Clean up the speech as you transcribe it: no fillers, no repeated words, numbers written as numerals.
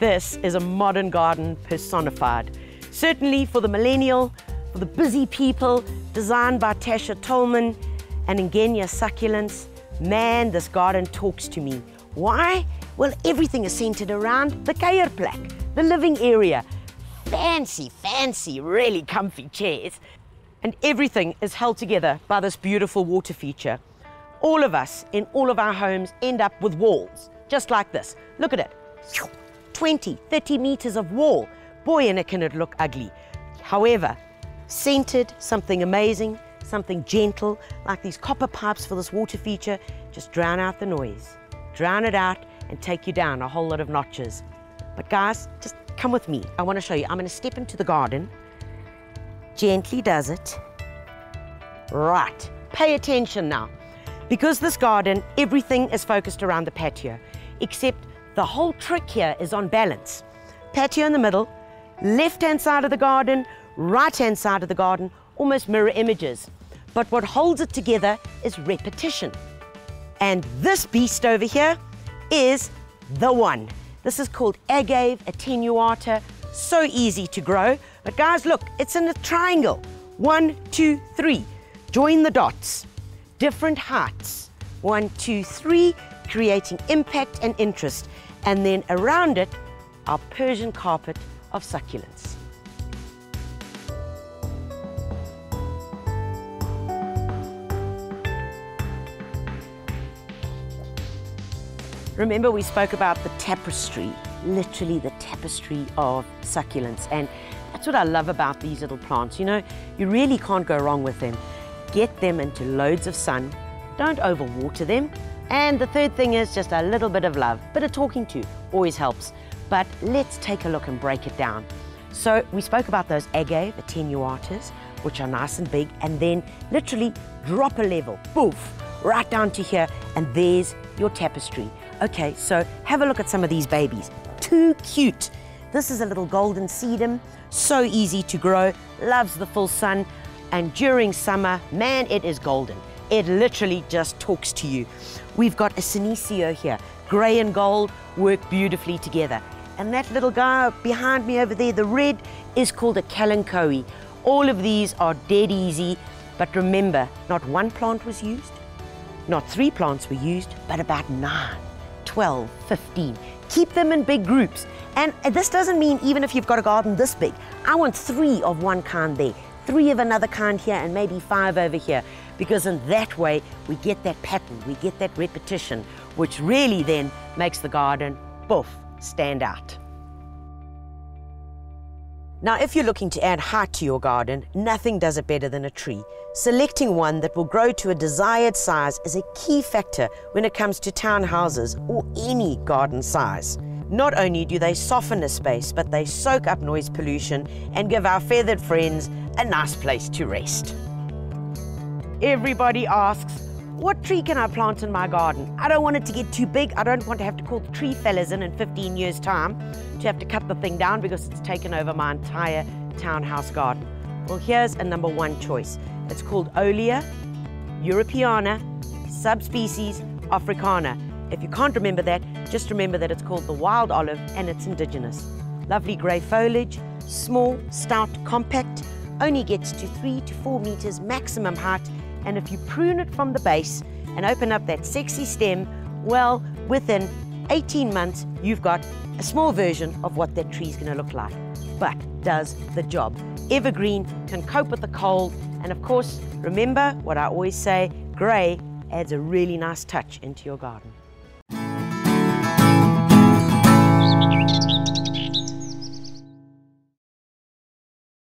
This is a modern garden personified. Certainly for the millennial, for the busy people, designed by Tasha Tolman and Ingenia Succulents. Man, this garden talks to me. Why? Well, everything is centered around the kuierplek, the living area. Fancy, really comfy chairs. And everything is held together by this beautiful water feature. All of us in all of our homes end up with walls, just like this. Look at it. 20, 30 meters of wall. Boy, and can it look ugly. However, centered, something amazing, something gentle, like these copper pipes for this water feature, just drown out the noise. Drown it out and take you down a whole lot of notches. But guys, just come with me. I want to show you. I'm going to step into the garden. Gently does it. Right. Pay attention now. Because this garden, everything is focused around the patio, except the whole trick here is on balance. Patio in the middle, left-hand side of the garden, right-hand side of the garden, almost mirror images. But what holds it together is repetition. And this beast over here is the one. This is called agave attenuata. So easy to grow. But guys, look, it's in a triangle. 1, 2, 3. Join the dots. Different heights. 1, 2, 3, creating impact and interest. And then around it, our Persian carpet of succulents. Remember, we spoke about the tapestry, literally the tapestry of succulents. And that's what I love about these little plants. You know, you really can't go wrong with them. Get them into loads of sun. Don't overwater them. And the third thing is just a little bit of love. Bit of talking to always helps. But let's take a look and break it down. So we spoke about those agave attenuatas, which are nice and big, and then literally drop a level, poof, right down to here, and there's your tapestry. Okay, so have a look at some of these babies. Too cute. This is a little golden sedum, so easy to grow, loves the full sun, and during summer, man, it is golden. It literally just talks to you. We've got a senecio here. Gray and gold work beautifully together. And that little guy behind me over there, the red, is called a kalanchoe. All of these are dead easy, but remember, not one plant was used, not 3 plants were used, but about 9, 12, 15. Keep them in big groups. And this doesn't mean even if you've got a garden this big. I want 3 of one kind there, 3 of another kind here, and maybe 5 over here. Because in that way, we get that pattern, we get that repetition, which really then makes the garden, poof, stand out. Now, if you're looking to add height to your garden, nothing does it better than a tree. Selecting one that will grow to a desired size is a key factor when it comes to townhouses or any garden size. Not only do they soften a space, but they soak up noise pollution and give our feathered friends a nice place to rest. Everybody asks, what tree can I plant in my garden? I don't want it to get too big. I don't want to have to call the tree fellas in 15 years' time to have to cut the thing down because it's taken over my entire townhouse garden. Well, here's a number 1 choice. It's called Olea europeana, subspecies africana. If you can't remember that, just remember that it's called the wild olive and it's indigenous. Lovely grey foliage, small, stout, compact, only gets to 3 to 4 meters maximum height. And if you prune it from the base and open up that sexy stem, well, within 18 months, you've got a small version of what that tree's gonna look like, but does the job. Evergreen, can cope with the cold, and of course, remember what I always say, grey adds a really nice touch into your garden.